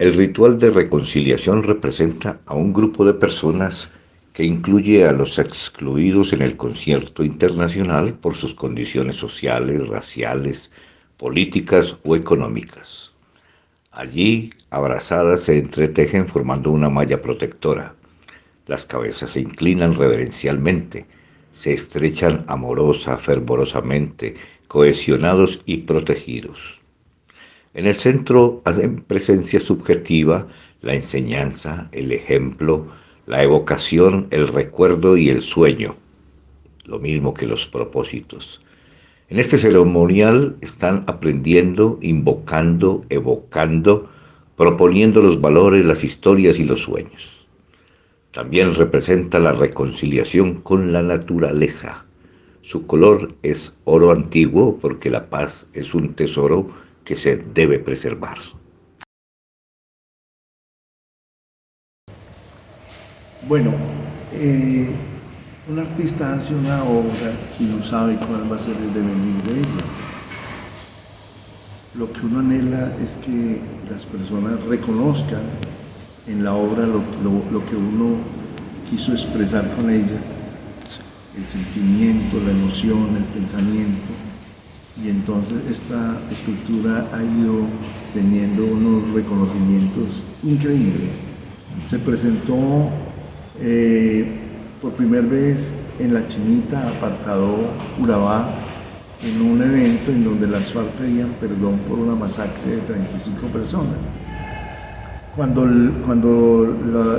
El ritual de reconciliación representa a un grupo de personas que incluye a los excluidos en el concierto internacional por sus condiciones sociales, raciales, políticas o económicas. Allí, abrazadas, se entretejen formando una malla protectora. Las cabezas se inclinan reverencialmente, se estrechan amorosa, fervorosamente, cohesionados y protegidos. En el centro hacen presencia subjetiva la enseñanza, el ejemplo, la evocación, el recuerdo y el sueño, lo mismo que los propósitos. En este ceremonial están aprendiendo, invocando, evocando, proponiendo los valores, las historias y los sueños. También representa la reconciliación con la naturaleza. Su color es oro antiguo porque la paz es un tesoro que se debe preservar. Bueno, un artista hace una obra y no sabe cuál va a ser el devenir de ella. Lo que uno anhela es que las personas reconozcan en la obra lo que uno quiso expresar con ella, el sentimiento, la emoción, el pensamiento. Y entonces esta escultura ha ido teniendo unos reconocimientos increíbles. Se presentó por primera vez en La Chinita, apartado Urabá, en un evento en donde las FARC pedían perdón por una masacre de 35 personas. Cuando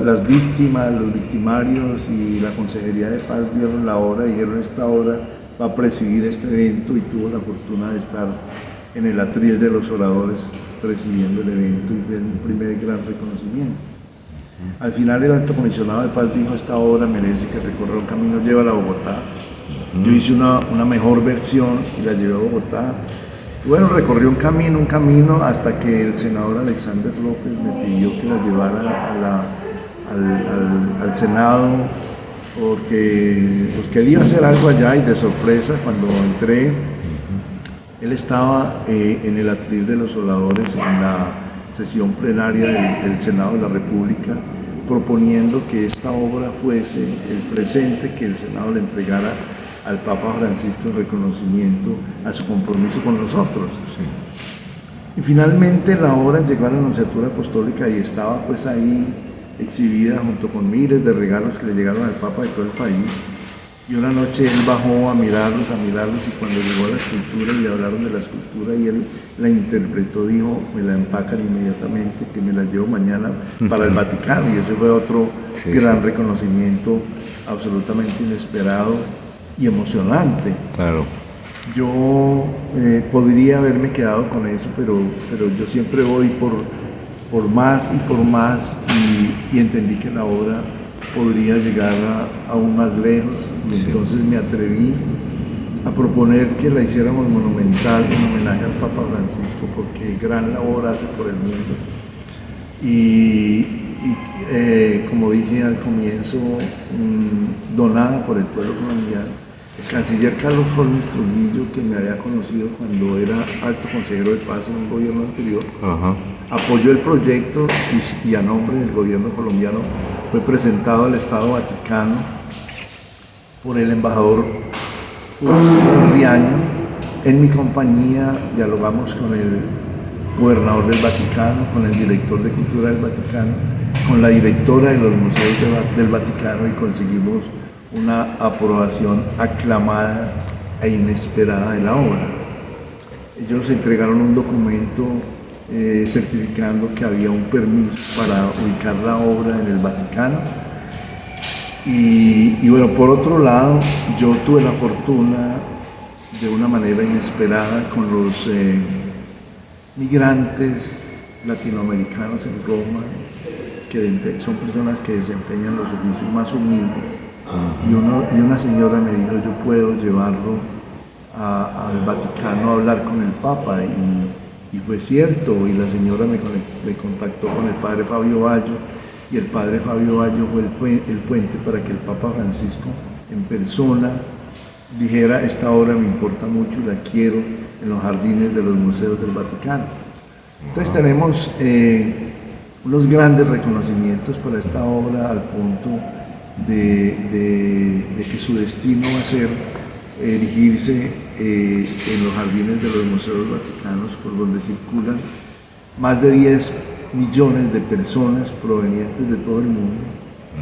las víctimas, los victimarios y la Consejería de Paz vieron la obra, dijeron: esta obra va a presidir este evento, y tuvo la fortuna de estar en el atril de los oradores presidiendo el evento, y fue un primer gran reconocimiento. Al final el alto comisionado de Paz dijo: esta obra merece que recorra un camino, llévala a Bogotá. Yo hice una mejor versión y la llevé a Bogotá. Y bueno, recorrió un camino hasta que el senador Alexander López me pidió que la llevara al Senado, porque pues, que él iba a hacer algo allá, y de sorpresa cuando entré, él estaba en el atril de los oradores en la sesión plenaria del Senado de la República, proponiendo que esta obra fuese el presente que el Senado le entregara al Papa Francisco en reconocimiento a su compromiso con nosotros. Sí. Y finalmente la obra llegó a la Nunciatura Apostólica y estaba pues ahí exhibida junto con miles de regalos que le llegaron al Papa de todo el país. Y una noche él bajó a mirarlos, y cuando llegó a la escultura y le hablaron de la escultura y él la interpretó, dijo: me la empacan inmediatamente, que me la llevo mañana para el Vaticano. Y ese fue otro gran reconocimiento absolutamente inesperado y emocionante. Claro. Yo podría haberme quedado con eso, pero yo siempre voy por más y por más, y entendí que la obra podría llegar aún más lejos, y entonces me atreví a proponer que la hiciéramos monumental en homenaje al Papa Francisco, porque gran labor hace por el mundo. Como dije al comienzo, donada por el pueblo colombiano. El canciller Carlos Holmes Trujillo, que me había conocido cuando era alto consejero de paz en un gobierno anterior, apoyó el proyecto, y a nombre del gobierno colombiano fue presentado al Estado Vaticano por el embajador Riaño. En mi compañía dialogamos con el gobernador del Vaticano, con el director de Cultura del Vaticano, con la directora de los museos del Vaticano, y conseguimos una aprobación aclamada e inesperada de la obra. Ellos entregaron un documento certificando que había un permiso para ubicar la obra en el Vaticano. Y bueno, por otro lado, yo tuve la fortuna, de una manera inesperada, con los migrantes latinoamericanos en Roma, que son personas que desempeñan los oficios más humildes. Y una señora me dijo: yo puedo llevarlo al Vaticano a hablar con el Papa, y fue cierto, y la señora me contactó con el padre Fabio Bayo, y el padre Fabio Bayo fue el puente para que el Papa Francisco en persona dijera: esta obra me importa mucho y la quiero en los jardines de los museos del Vaticano. Entonces tenemos unos grandes reconocimientos para esta obra al punto de que su destino va a ser erigirse en los jardines de los museos vaticanos, por donde circulan más de 10 millones de personas provenientes de todo el mundo,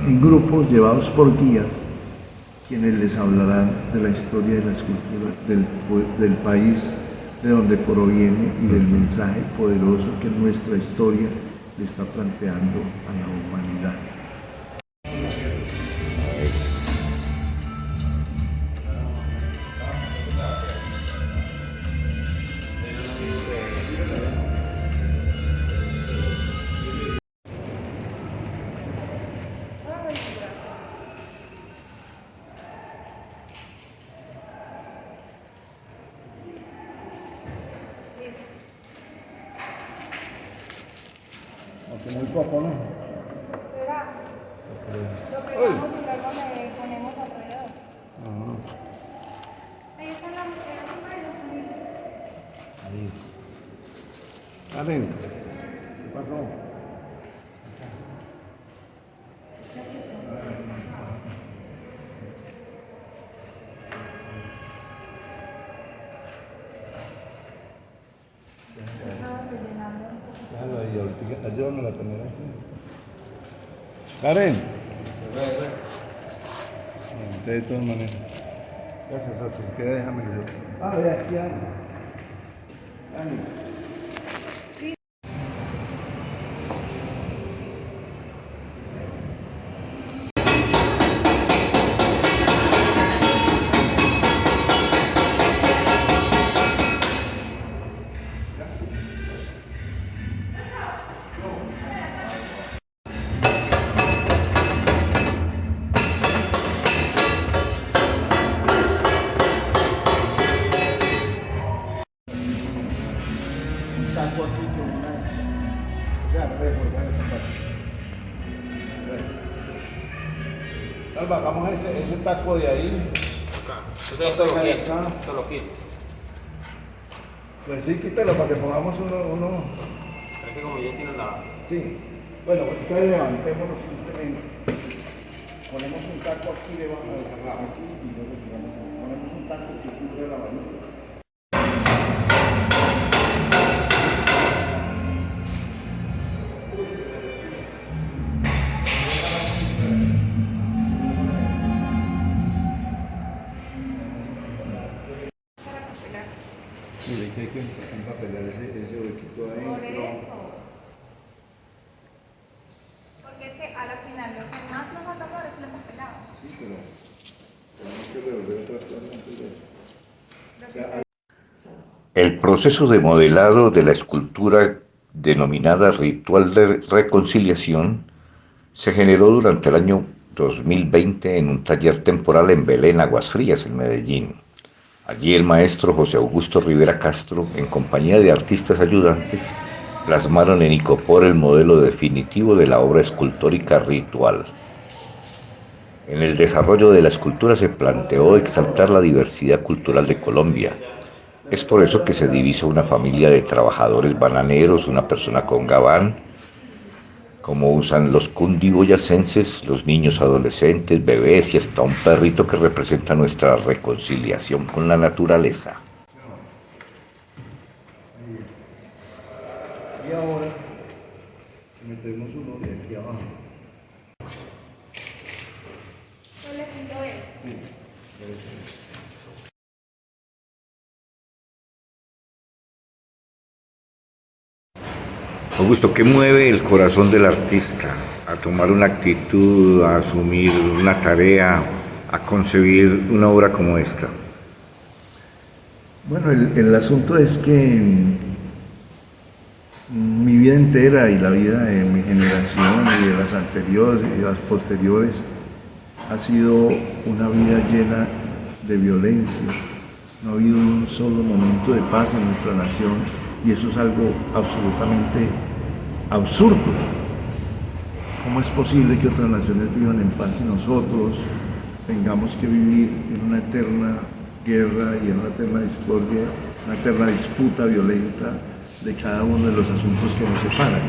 en grupos llevados por guías, quienes les hablarán de la historia de la escultura del país de donde proviene y del mensaje poderoso que nuestra historia le está planteando a la humanidad. Aunque muy poco, ¿no? ¿Será? Lo pegamos y luego le ponemos alrededor. Ahí está la mujer. Ahí. Karen, ¿qué pasó? Ayúdame a tener aquí. Karen. De todas maneras. Gracias a ti. Que déjame yo. Ah, ya, ya. Taco aquí con una esta. O sea, reforzar esa parte. Tal, bajamos ese taco de ahí. Acá. Esto lo quito. Pues sí, quítalo para que pongamos uno. Es que como ya tiene la... Sí. Bueno, pues entonces levantémonos simplemente. Ponemos un taco aquí debajo de aquí y luego ponemos un taco que cubre la varilla. Mire, que hay que empapelar ese huequito ahí. Por eso. Porque es que a la final lo que más nos falta por es el empapelado. Sí, pero tenemos que revolver otras cosas antes de eso. El proceso de modelado de la escultura denominada Ritual de Reconciliación se generó durante el año 2020 en un taller temporal en Belén, Aguas Frías, en Medellín. Allí el maestro José Augusto Rivera Castro, en compañía de artistas ayudantes, plasmaron en icopor el modelo definitivo de la obra escultórica Ritual. En el desarrollo de la escultura se planteó exaltar la diversidad cultural de Colombia. Es por eso que se divisa una familia de trabajadores bananeros, una persona con gabán, como usan los cundiboyacenses, los niños adolescentes, bebés y hasta un perrito que representa nuestra reconciliación con la naturaleza. Y ahora metemos uno de aquí abajo. Yo le pinto esto. Augusto, ¿qué mueve el corazón del artista a tomar una actitud, a asumir una tarea, a concebir una obra como esta? Bueno, el asunto es que mi vida entera y la vida de mi generación y de las anteriores y de las posteriores ha sido una vida llena de violencia. No ha habido un solo momento de paz en nuestra nación y eso es algo absolutamente absurdo. ¿Cómo es posible que otras naciones vivan en paz y nosotros tengamos que vivir en una eterna guerra y en una eterna discordia, una eterna disputa violenta de cada uno de los asuntos que nos separan?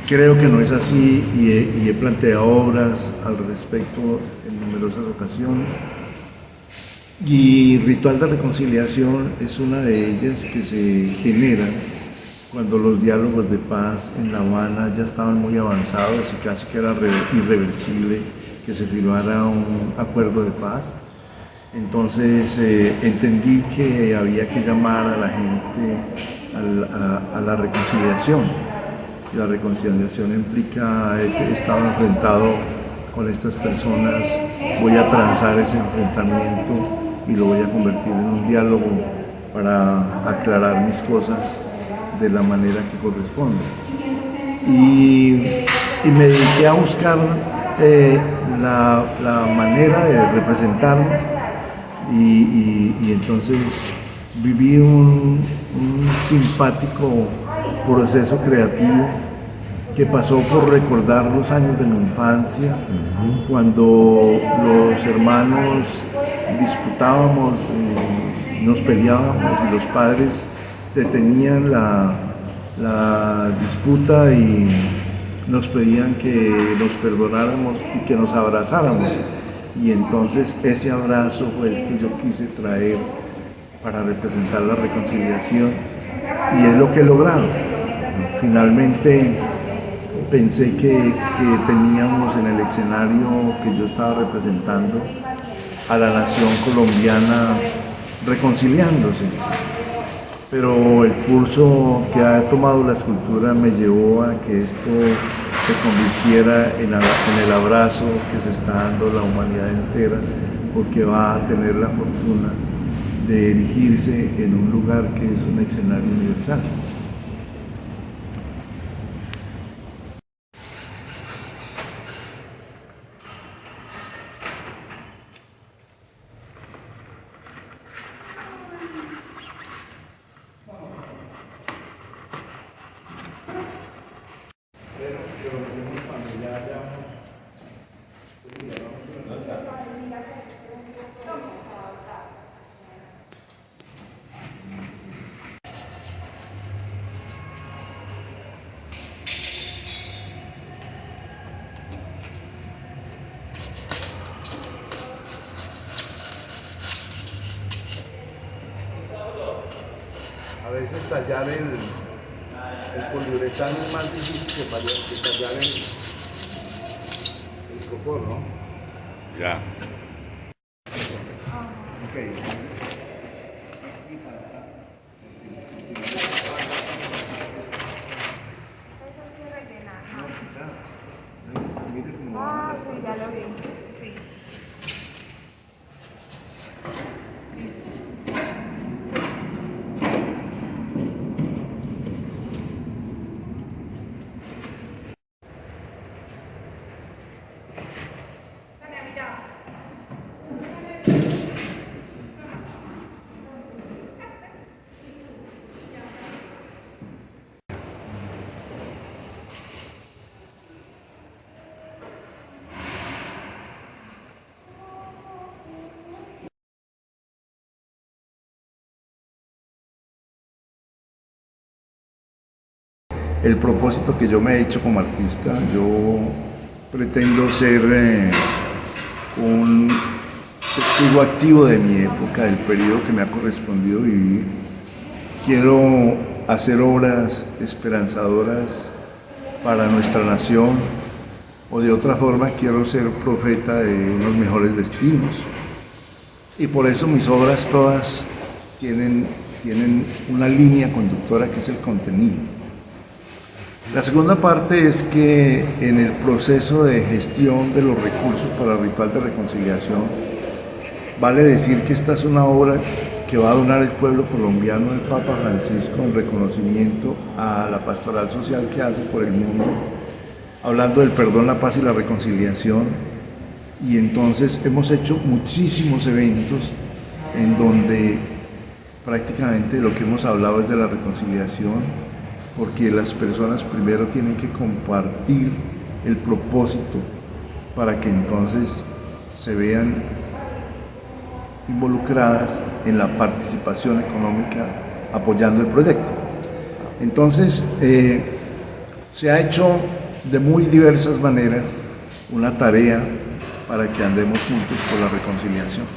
Creo que no es así y he planteado obras al respecto en numerosas ocasiones. Y Ritual de Reconciliación es una de ellas que se genera cuando los diálogos de paz en La Habana ya estaban muy avanzados y casi que era irreversible que se firmara un acuerdo de paz. Entonces entendí que había que llamar a la gente a la reconciliación. Y la reconciliación implica, he estado enfrentado con estas personas, voy a transar ese enfrentamiento y lo voy a convertir en un diálogo para aclarar mis cosas de la manera que corresponde. Y me dediqué a buscar la manera de representarlo y entonces viví un simpático proceso creativo que pasó por recordar los años de mi infancia, cuando los hermanos disputábamos, nos peleábamos y los padres detenían la disputa y nos pedían que nos perdonáramos y que nos abrazáramos. Y entonces ese abrazo fue el que yo quise traer para representar la reconciliación y es lo que he logrado. Finalmente pensé que teníamos en el escenario que yo estaba representando a la nación colombiana reconciliándose. Pero el curso que ha tomado la escultura me llevó a que esto se convirtiera en el abrazo que se está dando la humanidad entera, porque va a tener la fortuna de erigirse en un lugar que es un escenario universal. A veces tallar el poliuretano es más difícil que tallar el copor, ¿no? Ya. Okay. Ah, sí, ya lo vi. Sí. El propósito que yo me he hecho como artista, yo pretendo ser un testigo activo de mi época, del periodo que me ha correspondido vivir. Quiero hacer obras esperanzadoras para nuestra nación, o de otra forma quiero ser profeta de unos mejores destinos. Y por eso mis obras todas tienen una línea conductora que es el contenido. La segunda parte es que en el proceso de gestión de los recursos para el Ritual de Reconciliación, vale decir que esta es una obra que va a donar el pueblo colombiano del Papa Francisco en reconocimiento a la pastoral social que hace por el mundo, hablando del perdón, la paz y la reconciliación. Y entonces hemos hecho muchísimos eventos en donde prácticamente lo que hemos hablado es de la reconciliación, porque las personas primero tienen que compartir el propósito para que entonces se vean involucradas en la participación económica apoyando el proyecto. Entonces, Se ha hecho de muy diversas maneras una tarea para que andemos juntos por la reconciliación.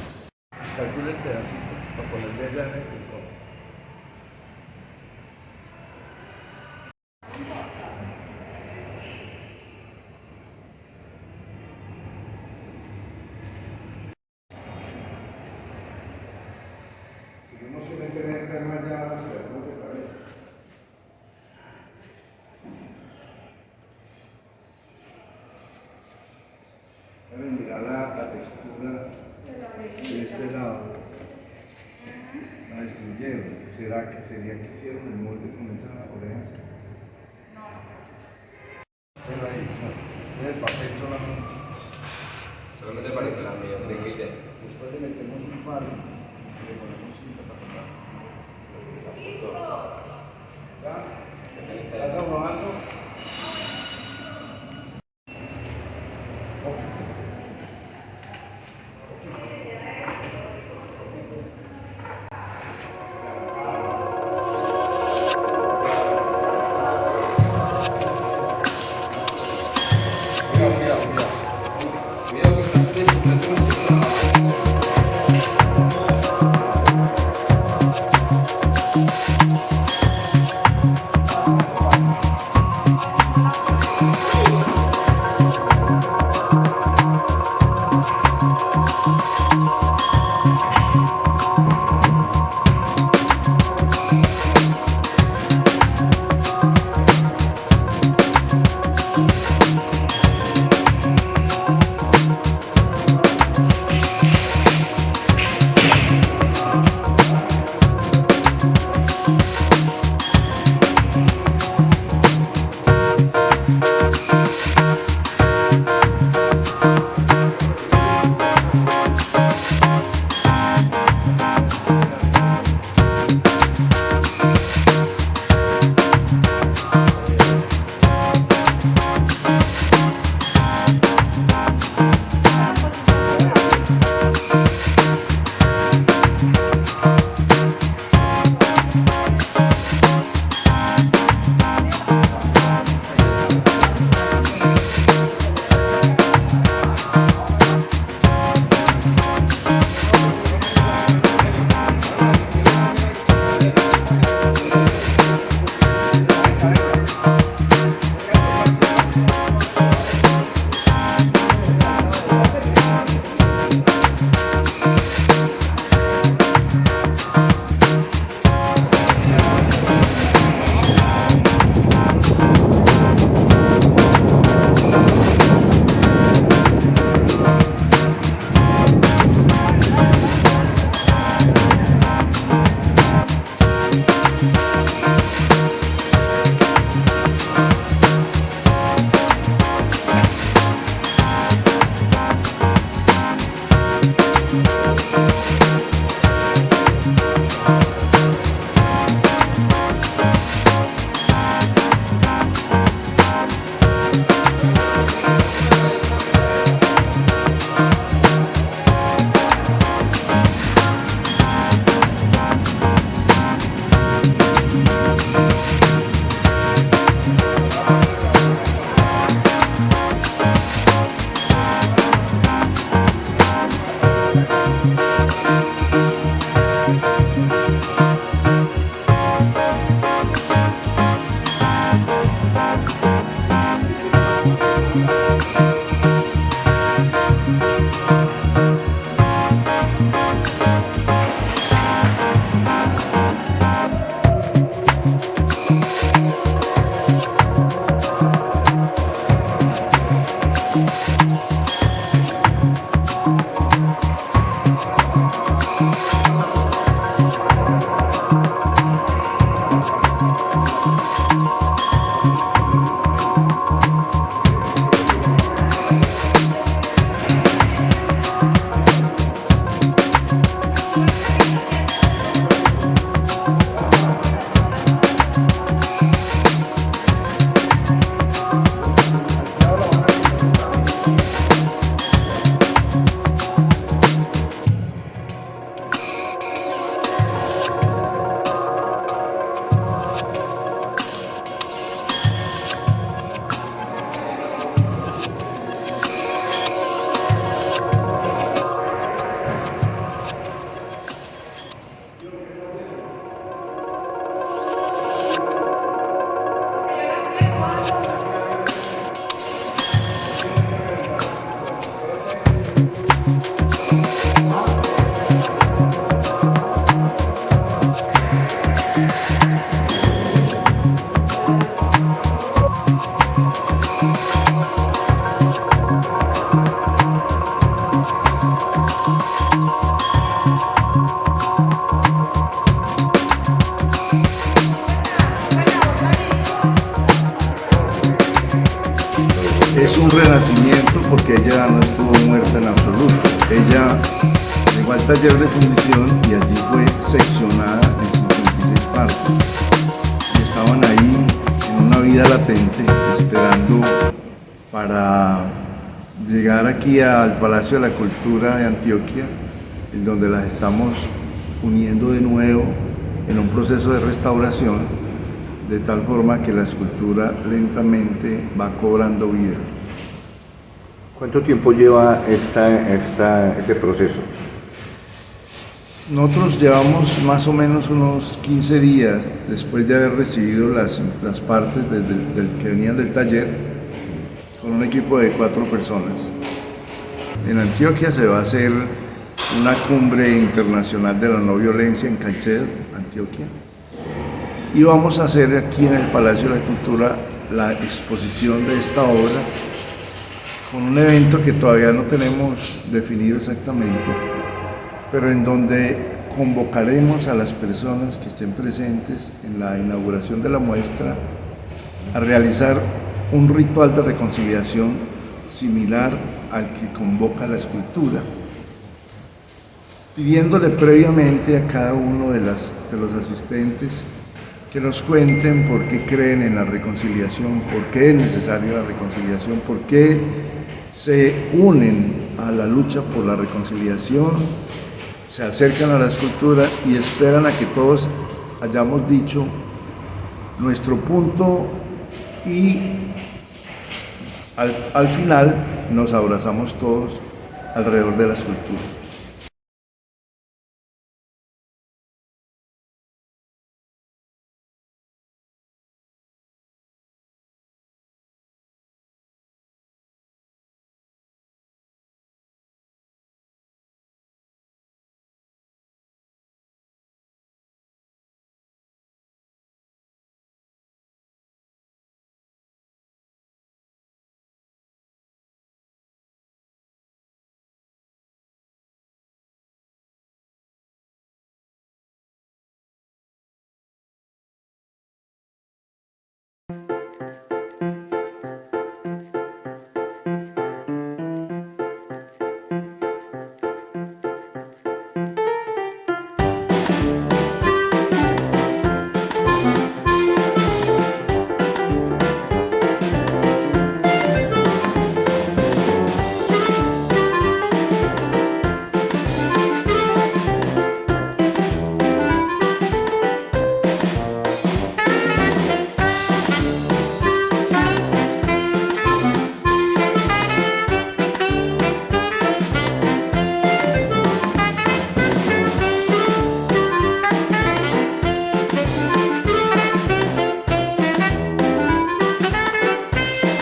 Calcule el pedacito para ponerle allá en el rincón. Seguimos sin tener que allá hacia de cabeza. Mira la textura de este lado. La destruyeron. ¿Será que hicieron el molde con esa oreja? No. Es la dirección. Es el papel solamente. Solamente para que la medida de que Después le metemos un palo y le ponemos cinta para tocar. ¿Ya? ¿Estás trabajando? Es un renacimiento porque ella no estuvo muerta en absoluto. Ella llegó al taller de fundición y allí fue seccionada en 56 partes. Y estaban ahí en una vida latente esperando para llegar aquí al Palacio de la Cultura de Antioquia, en donde las estamos uniendo de nuevo en un proceso de restauración, de tal forma que la escultura lentamente va cobrando vida. ¿Cuánto tiempo lleva ese proceso? Nosotros llevamos más o menos unos 15 días después de haber recibido las partes que venían del taller con un equipo de 4 personas. En Antioquia se va a hacer una cumbre internacional de la no violencia en Caicedo, Antioquia. Y vamos a hacer aquí en el Palacio de la Cultura la exposición de esta obra con un evento que todavía no tenemos definido exactamente, pero en donde convocaremos a las personas que estén presentes en la inauguración de la muestra a realizar un ritual de reconciliación similar al que convoca la escultura, pidiéndole previamente a cada uno de los asistentes que nos cuenten por qué creen en la reconciliación, por qué es necesaria la reconciliación, por qué se unen a la lucha por la reconciliación, se acercan a la escultura y esperan a que todos hayamos dicho nuestro punto y al final nos abrazamos todos alrededor de la escultura.